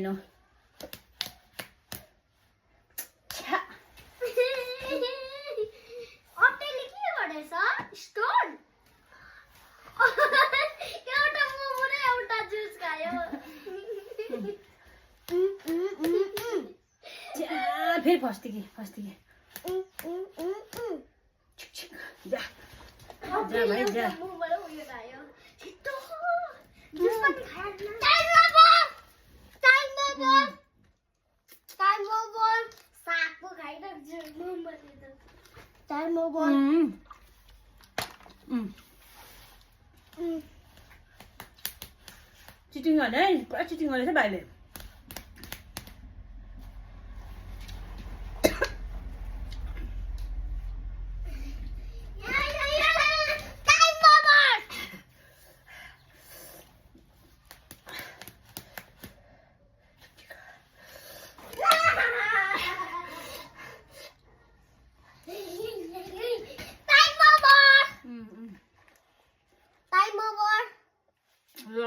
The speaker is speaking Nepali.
너. 자. 어때리기 거래서 스톤. एउटा मोमोले एउटा जुस खायो. 자, फेरि फस्टिके. जा. जा भाइ जा. मोमोले उयो खायो. छिटो. जुस पनि खायो. Time over. सागको खाइरहेको छु मोमोले त. Time over. चिटिङ गर्ने है पुरा चिटिङ गरेछ भाइले टाइम ओभर. ल